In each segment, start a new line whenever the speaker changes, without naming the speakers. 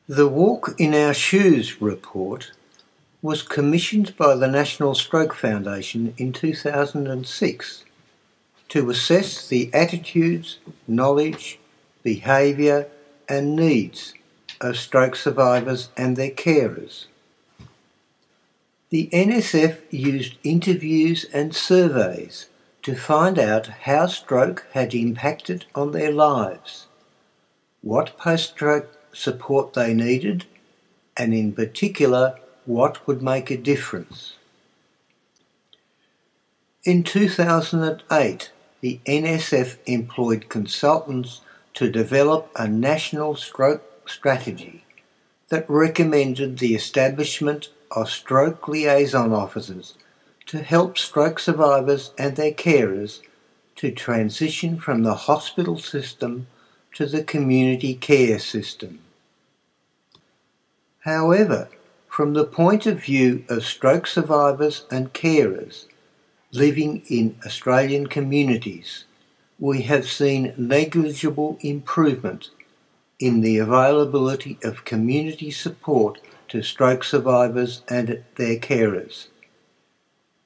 The Walk in Our Shoes report was commissioned by the National Stroke Foundation in 2006 to assess the attitudes, knowledge, behaviour and needs of stroke survivors and their carers. The NSF used interviews and surveys to find out how stroke had impacted on their lives, what post-stroke support they needed, and in particular, what would make a difference. In 2008, the NSF employed consultants to develop a national stroke strategy that recommended the establishment of stroke liaison officers to help stroke survivors and their carers to transition from the hospital system to the community care system. However, from the point of view of stroke survivors and carers living in Australian communities, we have seen negligible improvement in the availability of community support to stroke survivors and their carers,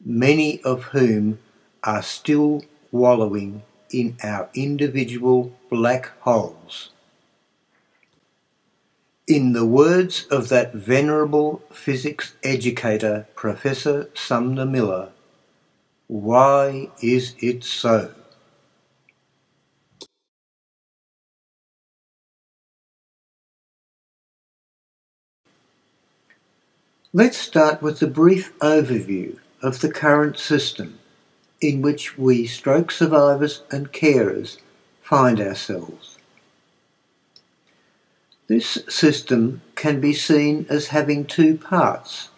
many of whom are still wallowing in our individual black holes. In the words of that venerable physics educator, Professor Sumner Miller, why is it so? Let's start with a brief overview of the current system in which we stroke survivors and carers find ourselves. This system can be seen as having two parts,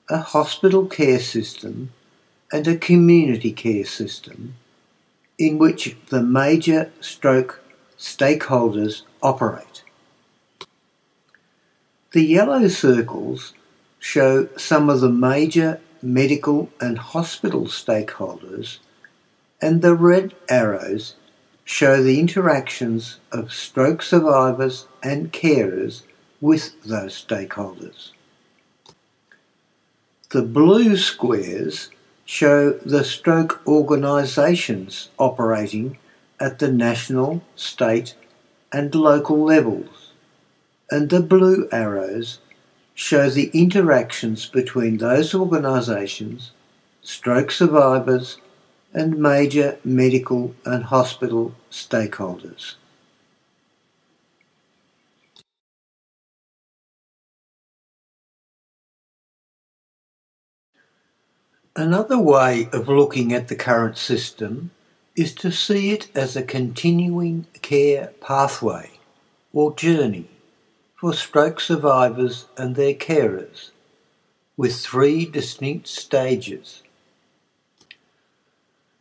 a hospital care system and a community care system in which the major stroke stakeholders operate. The yellow circles show some of the major medical and hospital stakeholders, and the red arrows show the interactions of stroke survivors and carers with those stakeholders. The blue squares show the stroke organisations operating at the national, state and local levels, and the blue arrows show the interactions between those organisations, stroke survivors and major medical and hospital stakeholders. Another way of looking at the current system is to see it as a continuing care pathway or journey for stroke survivors and their carers, with three distinct stages.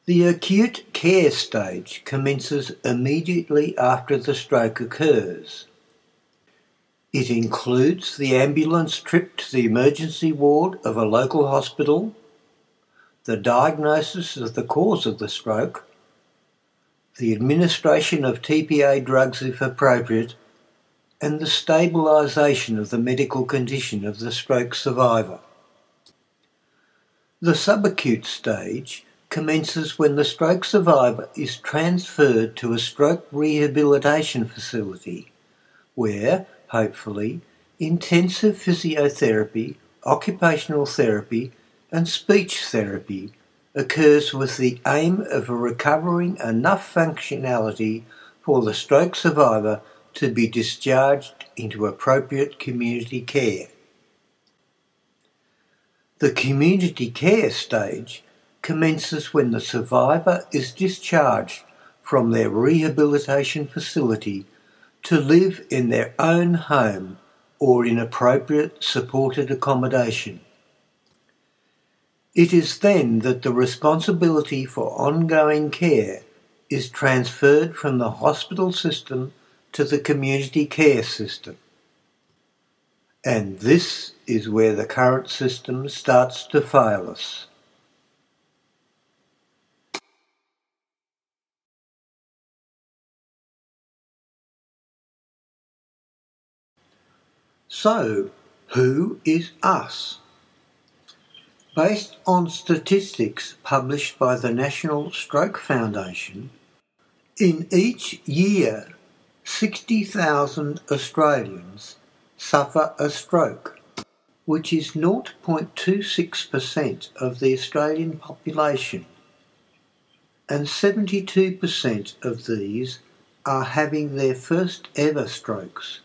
The acute care stage commences immediately after the stroke occurs. It includes the ambulance trip to the emergency ward of a local hospital, the diagnosis of the cause of the stroke, the administration of TPA drugs if appropriate, and the stabilisation of the medical condition of the stroke survivor. The subacute stage commences when the stroke survivor is transferred to a stroke rehabilitation facility where, hopefully, intensive physiotherapy, occupational therapy and speech therapy occurs with the aim of recovering enough functionality for the stroke survivor to be discharged into appropriate community care. The community care stage commences when the survivor is discharged from their rehabilitation facility to live in their own home or in appropriate supported accommodation. It is then that the responsibility for ongoing care is transferred from the hospital system to the community care system. And this is where the current system starts to fail us. So, who is us? Based on statistics published by the National Stroke Foundation, in each year 60,000 Australians suffer a stroke, which is 0.26% of the Australian population, and 72% of these are having their first ever strokes,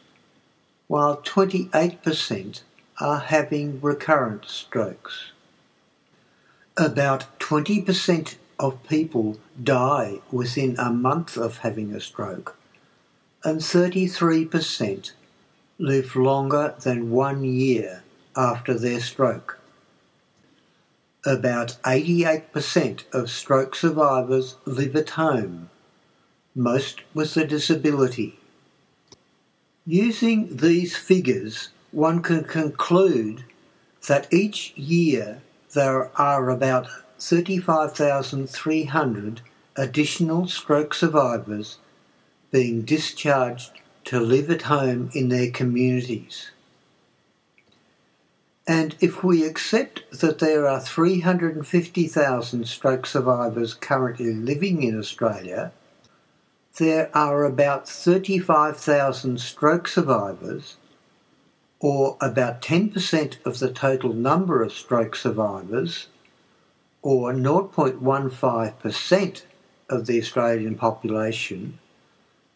while 28% are having recurrent strokes. About 20% of people die within a month of having a stroke, and 33% live longer than 1 year after their stroke. About 88% of stroke survivors live at home, most with a disability. Using these figures, one can conclude that each year there are about 35,300 additional stroke survivors being discharged to live at home in their communities. And if we accept that there are 350,000 stroke survivors currently living in Australia, there are about 35,000 stroke survivors, or about 10% of the total number of stroke survivors, or 0.15% of the Australian population,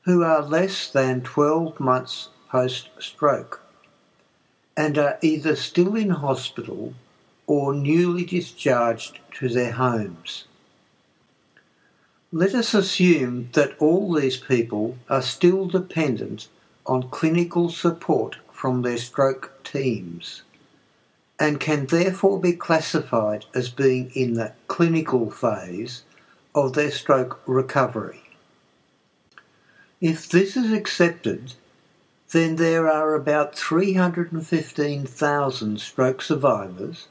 who are less than 12 months post-stroke and are either still in hospital or newly discharged to their homes. Let us assume that all these people are still dependent on clinical support from their stroke teams and can therefore be classified as being in the clinical phase of their stroke recovery. If this is accepted, then there are about 315,000 stroke survivors,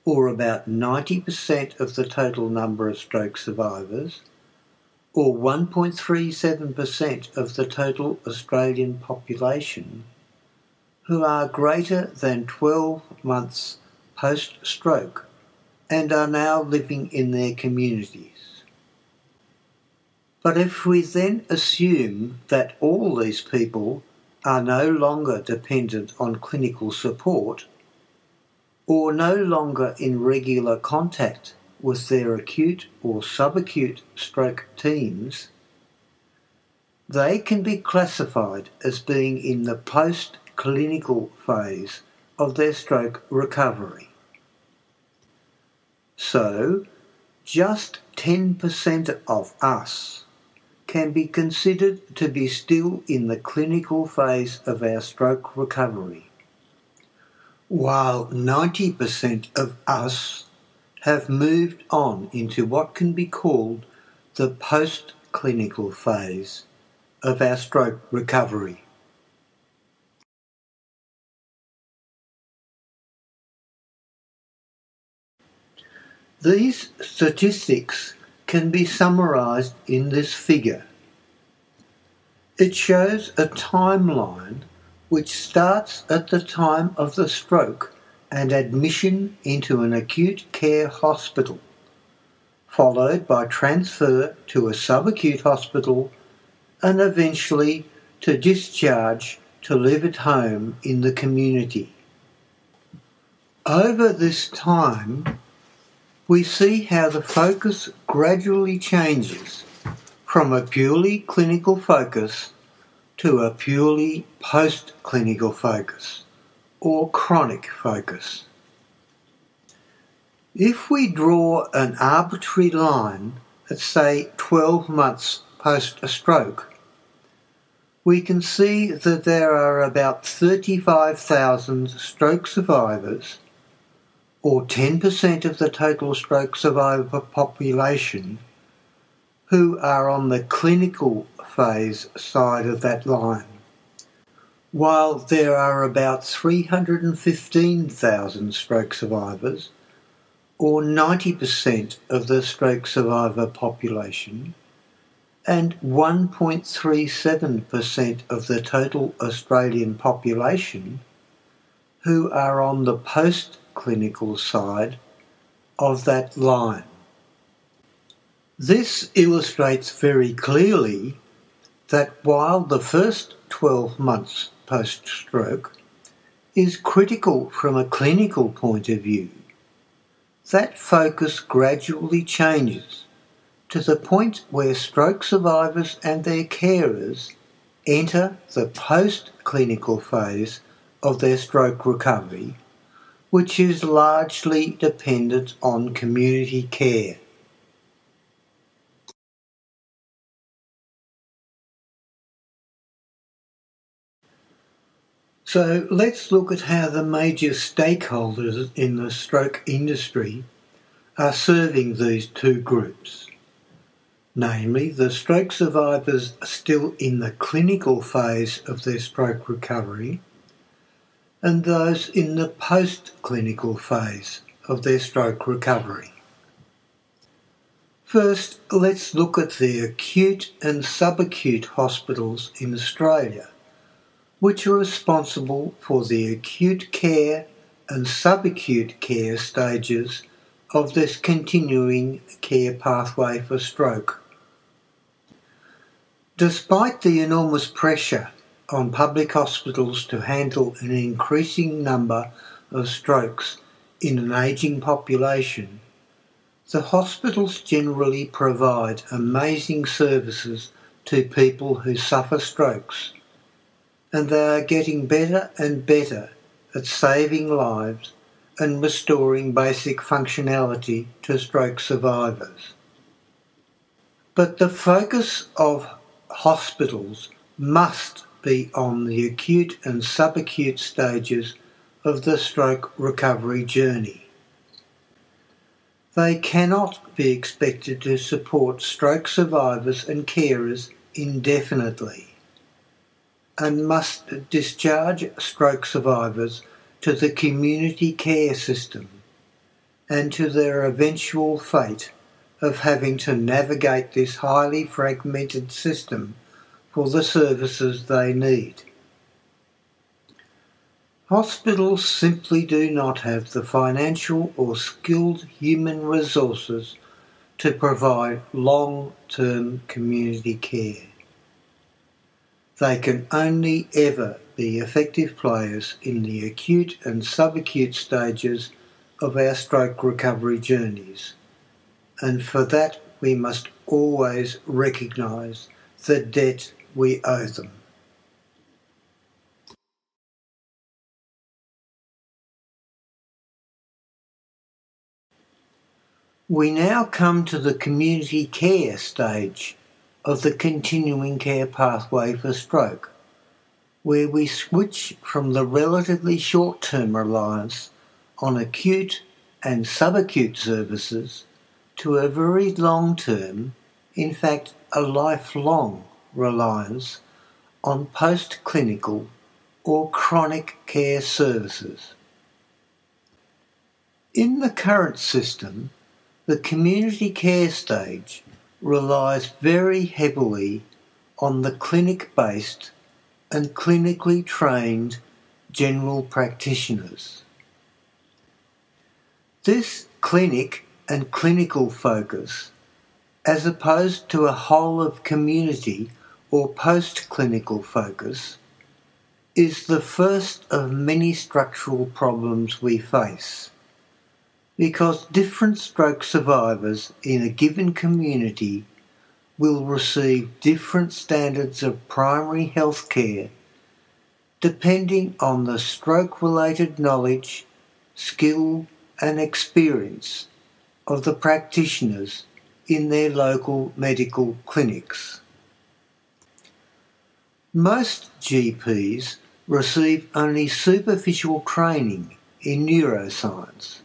or about 90% of the total number of stroke survivors, or 1.37% of the total Australian population, who are greater than 12 months post-stroke and are now living in their communities. But if we then assume that all these people are no longer dependent on clinical support, or no longer in regular contact with their acute or subacute stroke teams, they can be classified as being in the post-clinical phase of their stroke recovery. So, just 10% of us can be considered to be still in the clinical phase of our stroke recovery, while 90% of us have moved on into what can be called the post-clinical phase of our stroke recovery. These statistics can be summarised in this figure. It shows a timeline which starts at the time of the stroke and admission into an acute care hospital, followed by transfer to a subacute hospital and eventually to discharge to live at home in the community. Over this time, we see how the focus gradually changes from a purely clinical focus to a purely post-clinical focus, or chronic focus. If we draw an arbitrary line at, say, 12 months post a stroke, we can see that there are about 35,000 stroke survivors, or 10% of the total stroke survivor population, who are on the clinical phase side of that line, while there are about 315,000 stroke survivors, or 90% of the stroke survivor population, and 1.37% of the total Australian population, who are on the post-clinical side of that line. This illustrates very clearly that while the first 12 months post-stroke is critical from a clinical point of view, that focus gradually changes to the point where stroke survivors and their carers enter the post-clinical phase of their stroke recovery, which is largely dependent on community care. So let's look at how the major stakeholders in the stroke industry are serving these two groups, namely the stroke survivors still in the clinical phase of their stroke recovery and those in the post-clinical phase of their stroke recovery. First, let's look at the acute and subacute hospitals in Australia, which are responsible for the acute care and subacute care stages of this continuing care pathway for stroke. Despite the enormous pressure on public hospitals to handle an increasing number of strokes in an ageing population, the hospitals generally provide amazing services to people who suffer strokes, and they are getting better and better at saving lives and restoring basic functionality to stroke survivors. But the focus of hospitals must be on the acute and subacute stages of the stroke recovery journey. They cannot be expected to support stroke survivors and carers indefinitely, and must discharge stroke survivors to the community care system and to their eventual fate of having to navigate this highly fragmented system for the services they need. Hospitals simply do not have the financial or skilled human resources to provide long-term community care. They can only ever be effective players in the acute and subacute stages of our stroke recovery journeys, and for that we must always recognise the debt we owe them. We now come to the community care stage of the continuing care pathway for stroke, where we switch from the relatively short-term reliance on acute and subacute services to a very long-term, in fact a lifelong reliance on post-clinical or chronic care services. In the current system, the community care stage relies very heavily on the clinic-based and clinically trained general practitioners. This clinic and clinical focus, as opposed to a whole of community or post-clinical focus, is the first of many structural problems we face, because different stroke survivors in a given community will receive different standards of primary health care depending on the stroke-related knowledge, skill and experience of the practitioners in their local medical clinics. Most GPs receive only superficial training in neuroscience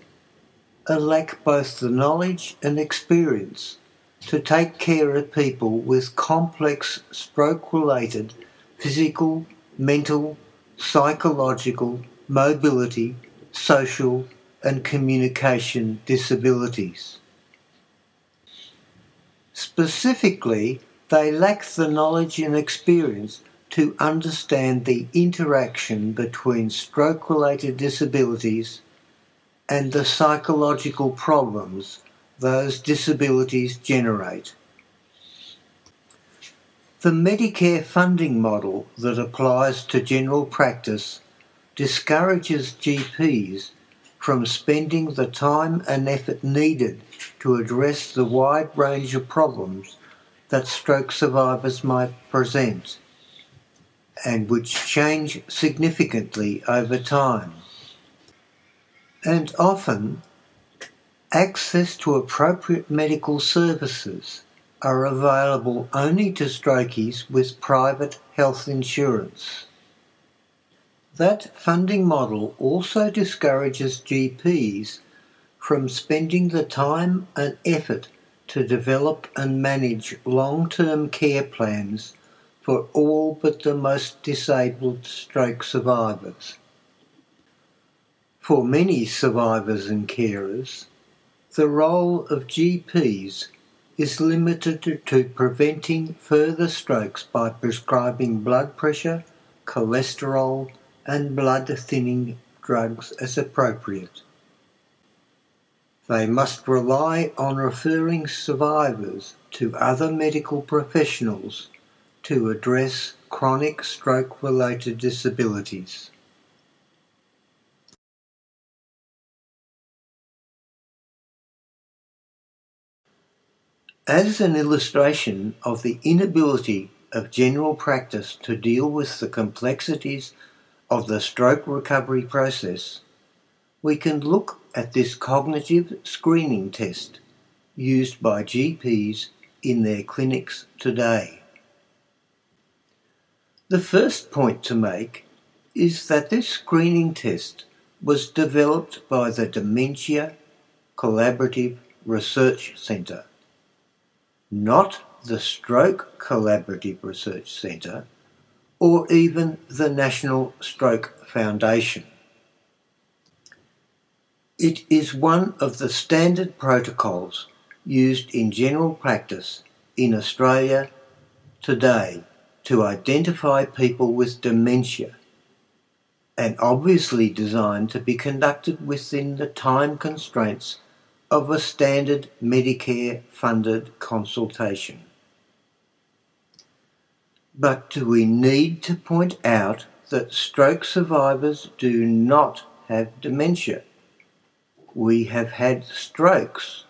and lack both the knowledge and experience to take care of people with complex stroke-related physical, mental, psychological, mobility, social and communication disabilities. Specifically, they lack the knowledge and experience to understand the interaction between stroke-related disabilities and the psychological problems those disabilities generate. The Medicare funding model that applies to general practice discourages GPs from spending the time and effort needed to address the wide range of problems that stroke survivors might present, and which change significantly over time. And often, access to appropriate medical services are available only to strokies with private health insurance. That funding model also discourages GPs from spending the time and effort to develop and manage long-term care plans for all but the most disabled stroke survivors. For many survivors and carers, the role of GPs is limited to preventing further strokes by prescribing blood pressure, cholesterol, and blood thinning drugs as appropriate. They must rely on referring survivors to other medical professionals to address chronic stroke-related disabilities. As an illustration of the inability of general practice to deal with the complexities of the stroke recovery process, we can look at this cognitive screening test used by GPs in their clinics today. The first point to make is that this screening test was developed by the Dementia Collaborative Research Centre, not the Stroke Collaborative Research Centre, or even the National Stroke Foundation. It is one of the standard protocols used in general practice in Australia today to identify people with dementia, and obviously designed to be conducted within the time constraints of a standard Medicare-funded consultation. But do we need to point out that stroke survivors do not have dementia? We have had strokes.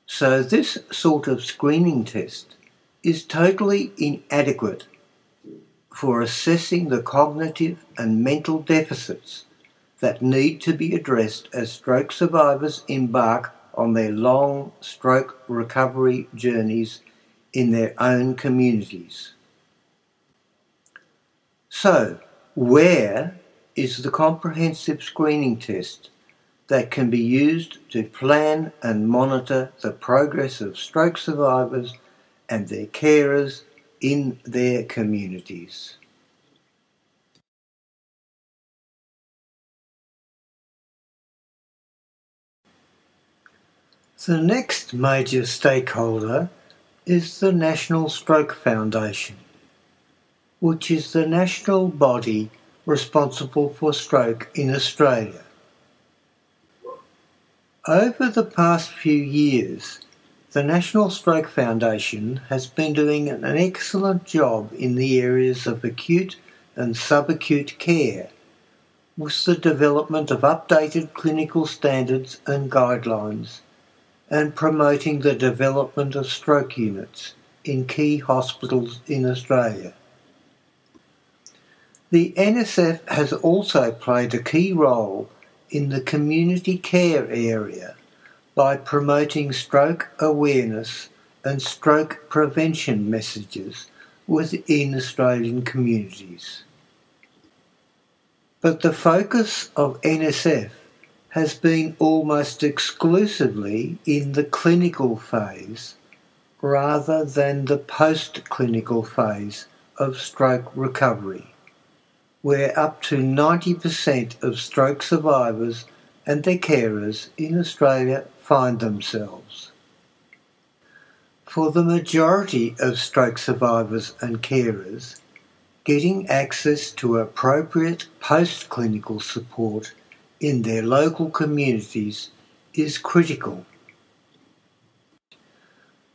So this sort of screening test is totally inadequate for assessing the cognitive and mental deficits that need to be addressed as stroke survivors embark on their long stroke recovery journeys in their own communities. So, where is the comprehensive screening test that can be used to plan and monitor the progress of stroke survivors and their carers in their communities? The next major stakeholder is the National Stroke Foundation, which is the national body responsible for stroke in Australia. Over the past few years, the National Stroke Foundation has been doing an excellent job in the areas of acute and subacute care, with the development of updated clinical standards and guidelines, and promoting the development of stroke units in key hospitals in Australia. The NSF has also played a key role in the community care area by promoting stroke awareness and stroke prevention messages within Australian communities. But the focus of NSF has been almost exclusively in the clinical phase rather than the post-clinical phase of stroke recovery, where up to 90% of stroke survivors and their carers in Australia find themselves. For the majority of stroke survivors and carers, getting access to appropriate post-clinical support in their local communities is critical.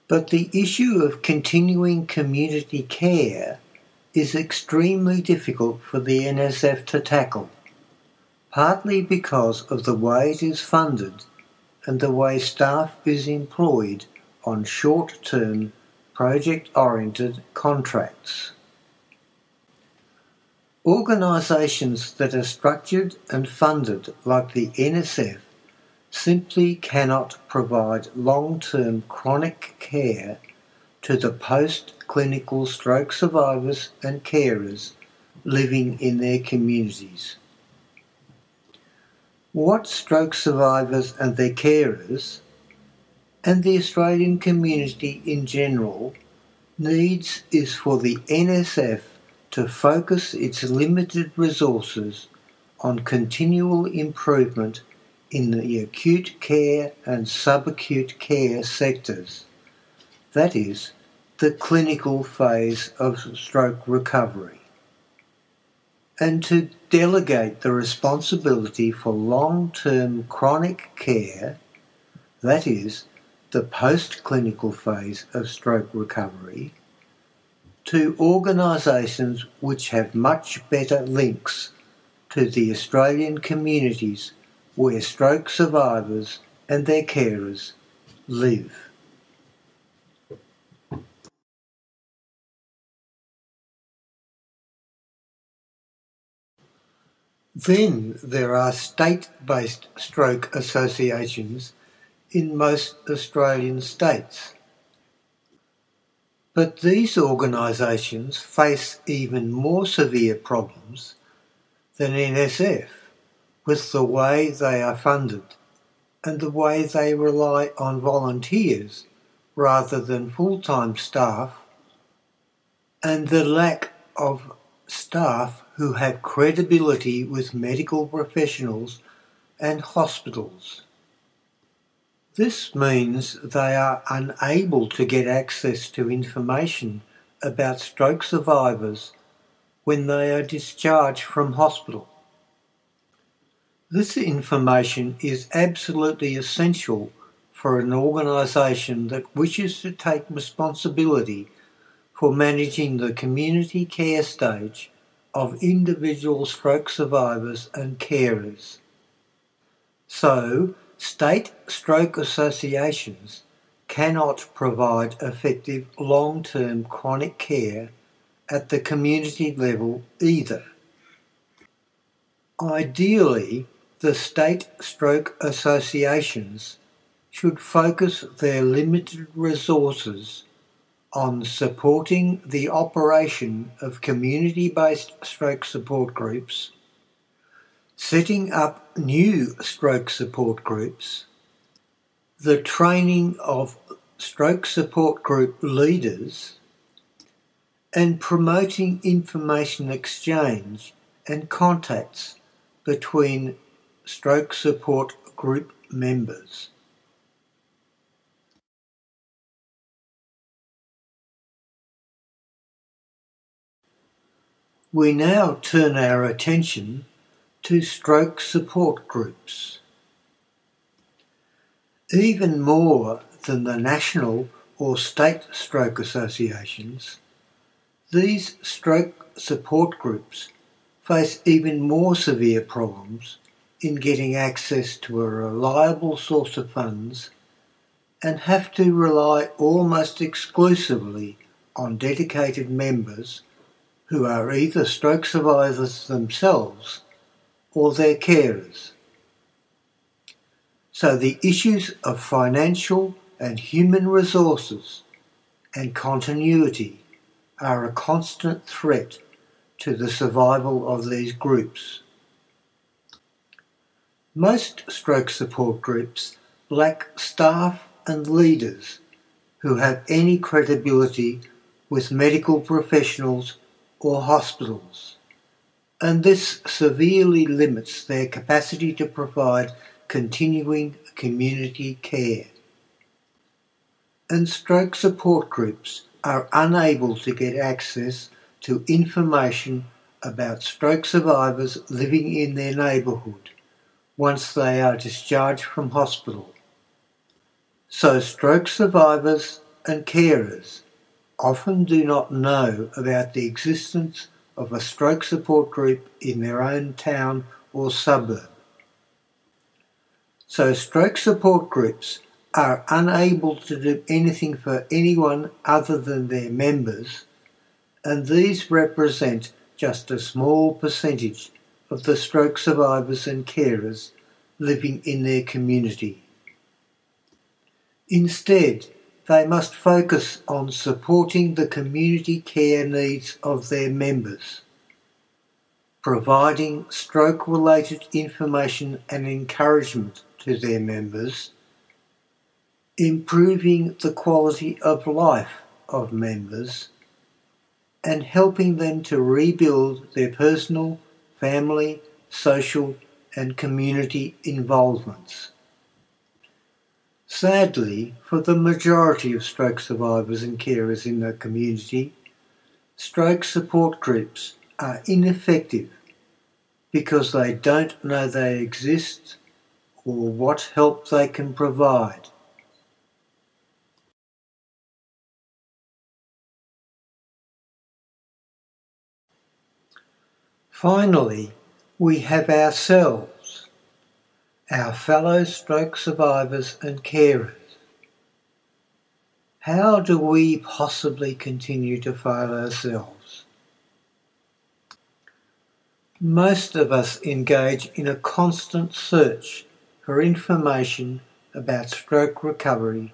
But the issue of continuing community care is extremely difficult for the NSF to tackle, partly because of the way it is funded and the way staff is employed on short-term, project-oriented contracts. Organisations that are structured and funded like the NSF simply cannot provide long-term chronic care to the post-clinical stroke survivors and carers living in their communities. What stroke survivors and their carers, and the Australian community in general, needs is for the NSF to focus its limited resources on continual improvement in the acute care and subacute care sectors, that is, the clinical phase of stroke recovery, and to delegate the responsibility for long-term chronic care, that is, the post-clinical phase of stroke recovery, to organisations which have much better links to the Australian communities where stroke survivors and their carers live. Then there are state-based stroke associations in most Australian states. But these organisations face even more severe problems than NSF with the way they are funded and the way they rely on volunteers rather than full-time staff, and the lack of staff who have credibility with medical professionals and hospitals. This means they are unable to get access to information about stroke survivors when they are discharged from hospital. This information is absolutely essential for an organisation that wishes to take responsibility for managing the community care stage of individual stroke survivors and carers. So, state stroke associations cannot provide effective long-term chronic care at the community level either. Ideally, the state stroke associations should focus their limited resources on supporting the operation of community-based stroke support groups, setting up new stroke support groups, the training of stroke support group leaders, and promoting information exchange and contacts between stroke support group members. We now turn our attention to stroke support groups. Even more than the national or state stroke associations, these stroke support groups face even more severe problems in getting access to a reliable source of funds and have to rely almost exclusively on dedicated members who are either stroke survivors themselves or their carers. So the issues of financial and human resources and continuity are a constant threat to the survival of these groups. Most stroke support groups lack staff and leaders who have any credibility with medical professionals or hospitals, and this severely limits their capacity to provide continuing community care. and stroke support groups are unable to get access to information about stroke survivors living in their neighbourhood once they are discharged from hospital. So stroke survivors and carers often do not know about the existence of a stroke support group in their own town or suburb. So stroke support groups are unable to do anything for anyone other than their members, and these represent just a small percentage of the stroke survivors and carers living in their community. Instead, they must focus on supporting the community care needs of their members, providing stroke-related information and encouragement to their members, improving the quality of life of members, and helping them to rebuild their personal, family, social and community involvements. Sadly, for the majority of stroke survivors and carers in the community, stroke support groups are ineffective because they don't know they exist or what help they can provide. Finally, we have ourselves, our fellow stroke survivors and carers. How do we possibly continue to fail ourselves? Most of us engage in a constant search for information about stroke recovery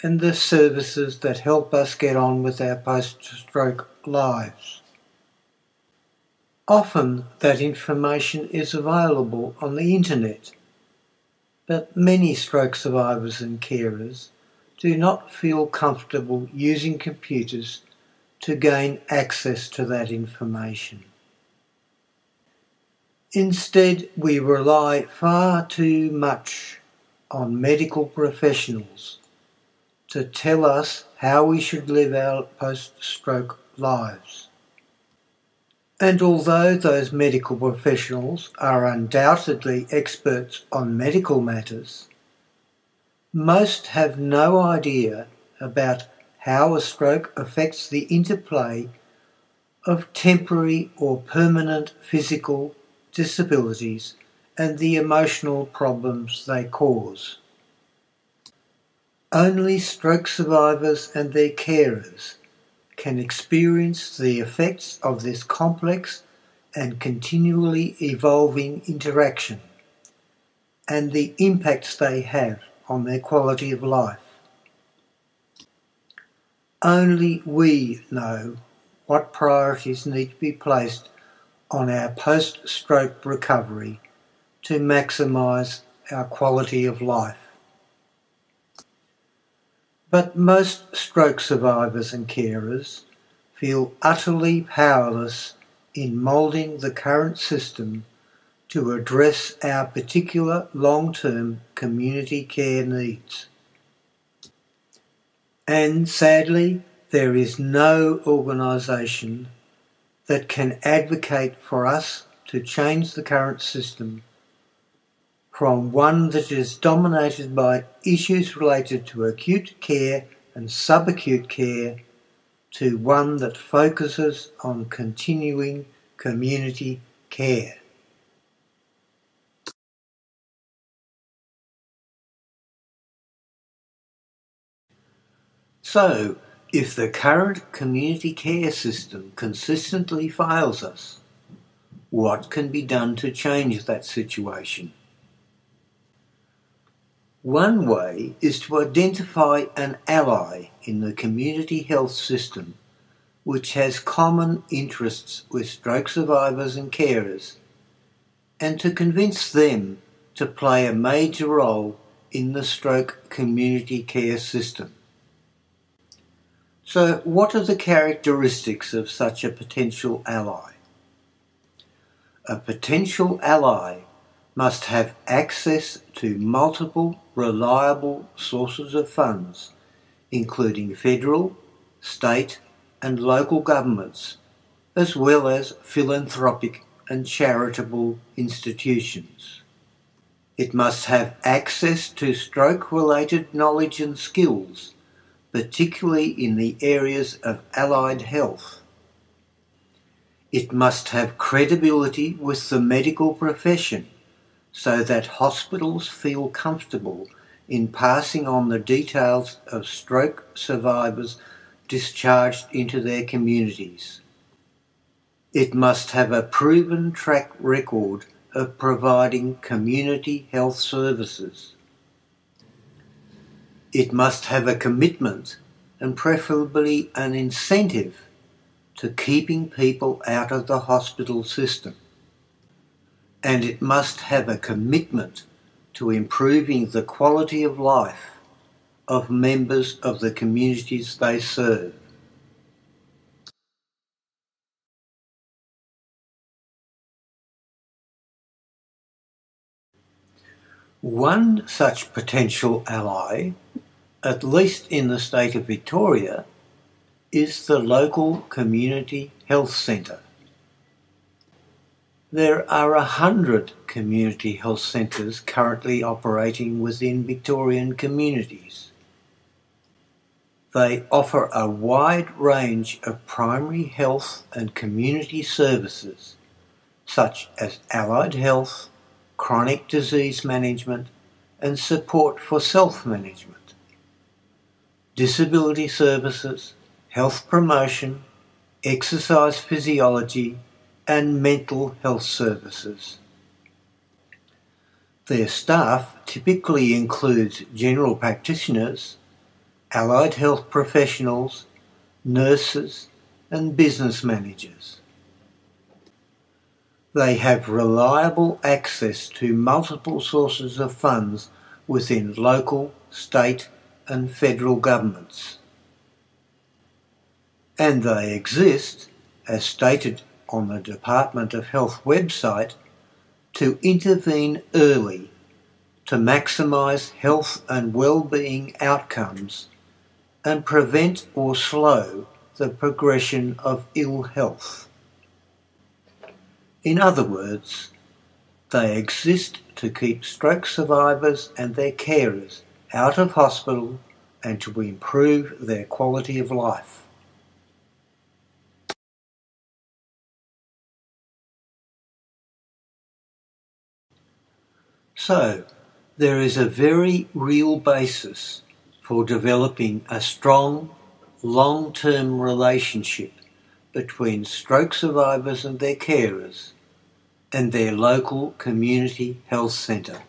and the services that help us get on with our post-stroke lives. Often that information is available on the internet, but many stroke survivors and carers do not feel comfortable using computers to gain access to that information. Instead, we rely far too much on medical professionals to tell us how we should live our post-stroke lives. And although those medical professionals are undoubtedly experts on medical matters, most have no idea about how a stroke affects the interplay of temporary or permanent physical disabilities and the emotional problems they cause. Only stroke survivors and their carers can experience the effects of this complex and continually evolving interaction and the impacts they have on their quality of life. Only we know what priorities need to be placed on our post-stroke recovery to maximise our quality of life. But most stroke survivors and carers feel utterly powerless in moulding the current system to address our particular long-term community care needs. And sadly, there is no organisation that can advocate for us to change the current system from one that is dominated by issues related to acute care and subacute care to one that focuses on continuing community care. So, if the current community care system consistently fails us, what can be done to change that situation? One way is to identify an ally in the community health system which has common interests with stroke survivors and carers, and to convince them to play a major role in the stroke community care system. So, what are the characteristics of such a potential ally? A potential ally must have access to multiple reliable sources of funds including federal, state and local governments, as well as philanthropic and charitable institutions. It must have access to stroke-related knowledge and skills, particularly in the areas of allied health. It must have credibility with the medical profession so that hospitals feel comfortable in passing on the details of stroke survivors discharged into their communities. It must have a proven track record of providing community health services. It must have a commitment and preferably an incentive to keeping people out of the hospital system. And it must have a commitment to improving the quality of life of members of the communities they serve. One such potential ally, at least in the state of Victoria, is the local community health centre. There are 100 community health centres currently operating within Victorian communities. They offer a wide range of primary health and community services, such as allied health, chronic disease management, and support for self-management, disability services, health promotion, exercise physiology, and mental health services. Their staff typically includes general practitioners, allied health professionals, nurses, and business managers. They have reliable access to multiple sources of funds within local, state, and federal governments. And they exist, as stated on the Department of Health website, to intervene early to maximise health and well-being outcomes and prevent or slow the progression of ill health. In other words, they exist to keep stroke survivors and their carers out of hospital and to improve their quality of life. So, there is a very real basis for developing a strong, long-term relationship between stroke survivors and their carers and their local community health centre.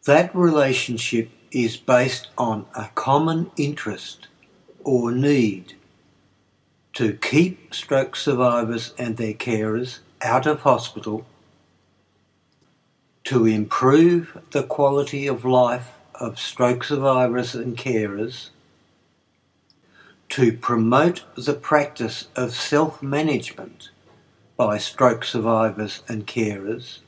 That relationship is based on a common interest or need to keep stroke survivors and their carers out of hospital, to improve the quality of life of stroke survivors and carers, to promote the practice of self-management by stroke survivors and carers,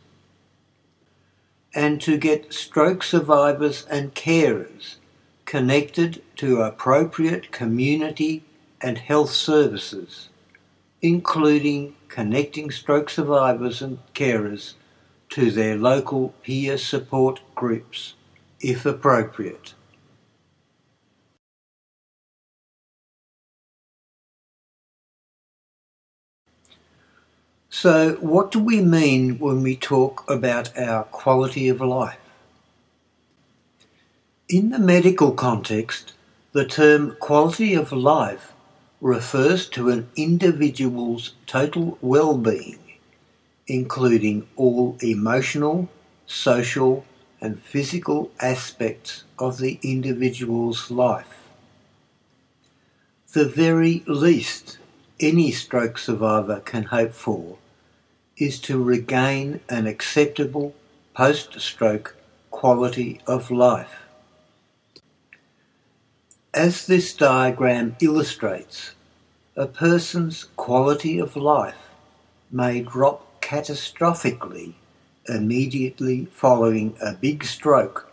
and to get stroke survivors and carers connected to appropriate community and health services, including connecting stroke survivors and carers to their local peer support groups, if appropriate. So, what do we mean when we talk about our quality of life? In the medical context, the term quality of life refers to an individual's total well-being, including all emotional, social, and physical aspects of the individual's life. The very least any stroke survivor can hope for is to regain an acceptable post-stroke quality of life. As this diagram illustrates, a person's quality of life may drop catastrophically immediately following a big stroke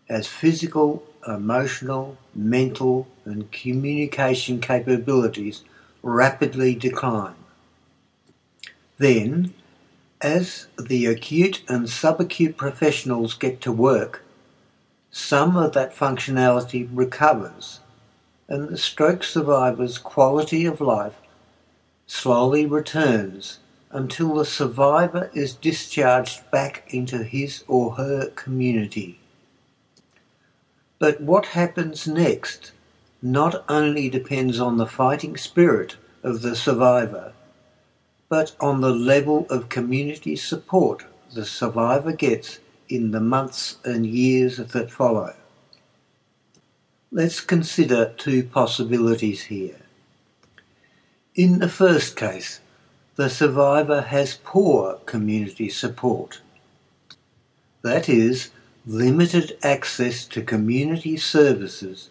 as physical emotional, mental and communication capabilities rapidly decline. Then, as the acute and subacute professionals get to work, some of that functionality recovers, and the stroke survivor's quality of life slowly returns until the survivor is discharged back into his or her community. But what happens next not only depends on the fighting spirit of the survivor, but on the level of community support the survivor gets in the months and years that follow. Let's consider two possibilities here. In the first case, the survivor has poor community support. That is, limited access to community services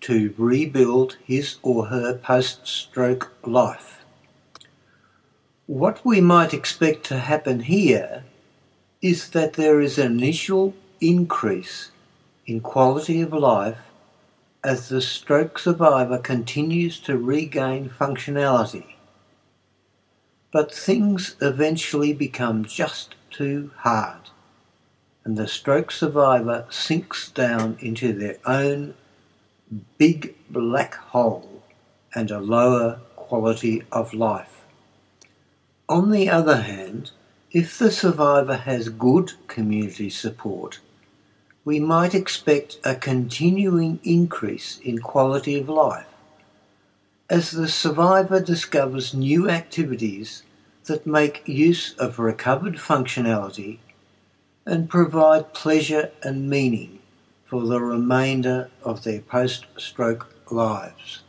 to rebuild his or her post-stroke life. What we might expect to happen here is that there is an initial increase in quality of life as the stroke survivor continues to regain functionality. But things eventually become just too hard, and the stroke survivor sinks down into their own big black hole and a lower quality of life. On the other hand, if the survivor has good community support, we might expect a continuing increase in quality of life as the survivor discovers new activities that make use of recovered functionality and provide pleasure and meaning for the remainder of their post-stroke lives.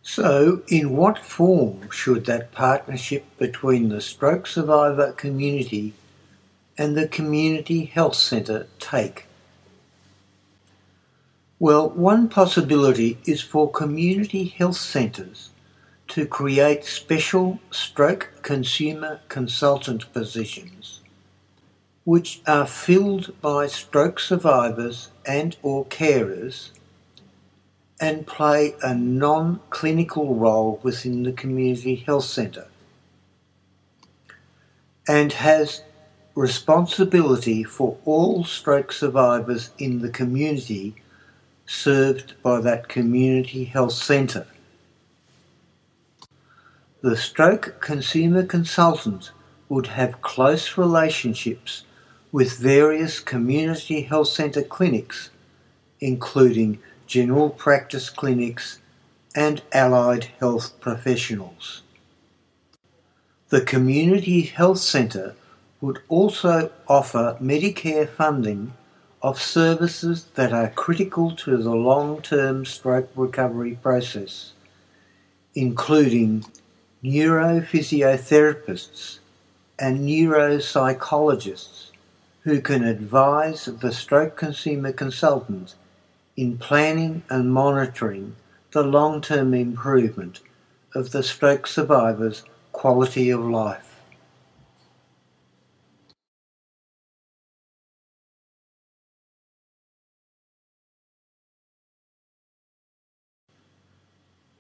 So, in what form should that partnership between the stroke survivor community and the community health centre take? Well, one possibility is for community health centres to create special stroke consumer consultant positions, which are filled by stroke survivors and or carers and play a non-clinical role within the community health centre and has responsibility for all stroke survivors in the community served by that community health centre. The stroke consumer consultant would have close relationships with various community health centre clinics, including general practice clinics and allied health professionals. The community health centre would also offer Medicare funding of services that are critical to the long-term stroke recovery process, including neurophysiotherapists and neuropsychologists who can advise the stroke consumer consultant in planning and monitoring the long-term improvement of the stroke survivor's quality of life.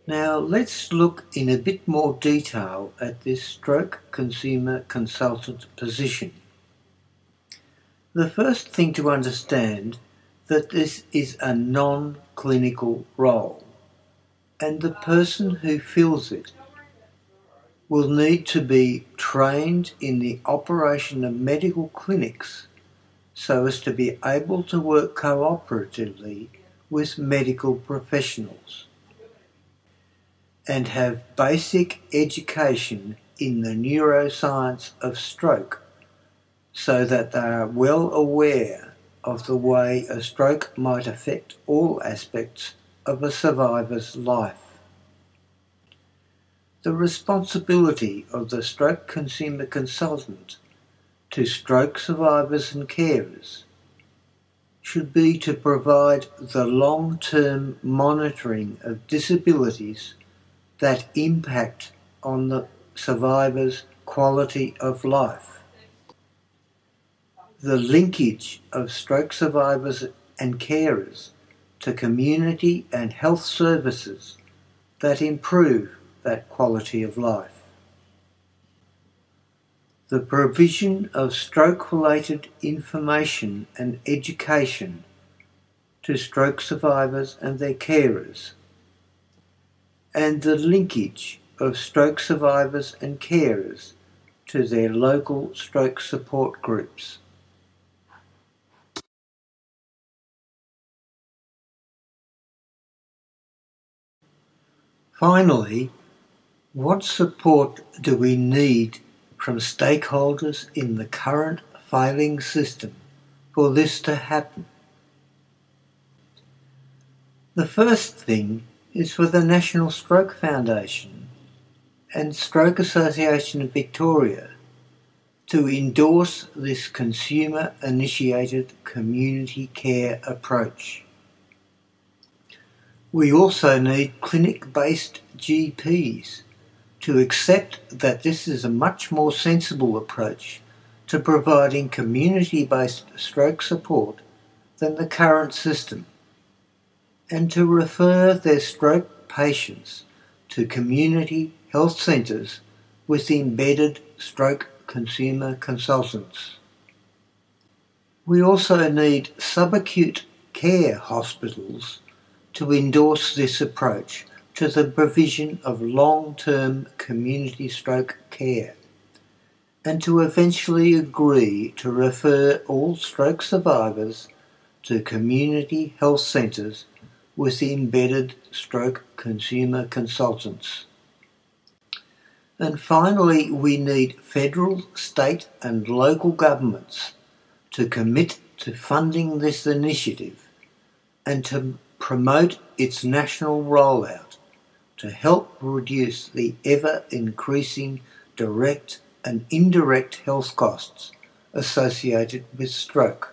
Now let's look in a bit more detail at this stroke consumer consultant position. The first thing to understand that this is a non-clinical role, and the person who fills it will need to be trained in the operation of medical clinics so as to be able to work cooperatively with medical professionals and have basic education in the neuroscience of stroke so that they are well aware of the way a stroke might affect all aspects of a survivor's life. The responsibility of the stroke consumer consultant to stroke survivors and carers should be to provide the long-term monitoring of disabilities that impact on the survivor's quality of life. The linkage of stroke survivors and carers to community and health services that improve that quality of life. The provision of stroke-related information and education to stroke survivors and their carers, and the linkage of stroke survivors and carers to their local stroke support groups. Finally, what support do we need from stakeholders in the current failing system for this to happen? The first thing is for the National Stroke Foundation and Stroke Association of Victoria to endorse this consumer-initiated community care approach. We also need clinic-based GPs to accept that this is a much more sensible approach to providing community-based stroke support than the current system, and to refer their stroke patients to community health centres with embedded stroke consumer consultants. We also need subacute care hospitals to endorse this approach to the provision of long-term community stroke care, and to eventually agree to refer all stroke survivors to community health centres with embedded stroke consumer consultants. And finally, we need federal, state and local governments to commit to funding this initiative and to promote its national rollout to help reduce the ever-increasing direct and indirect health costs associated with stroke.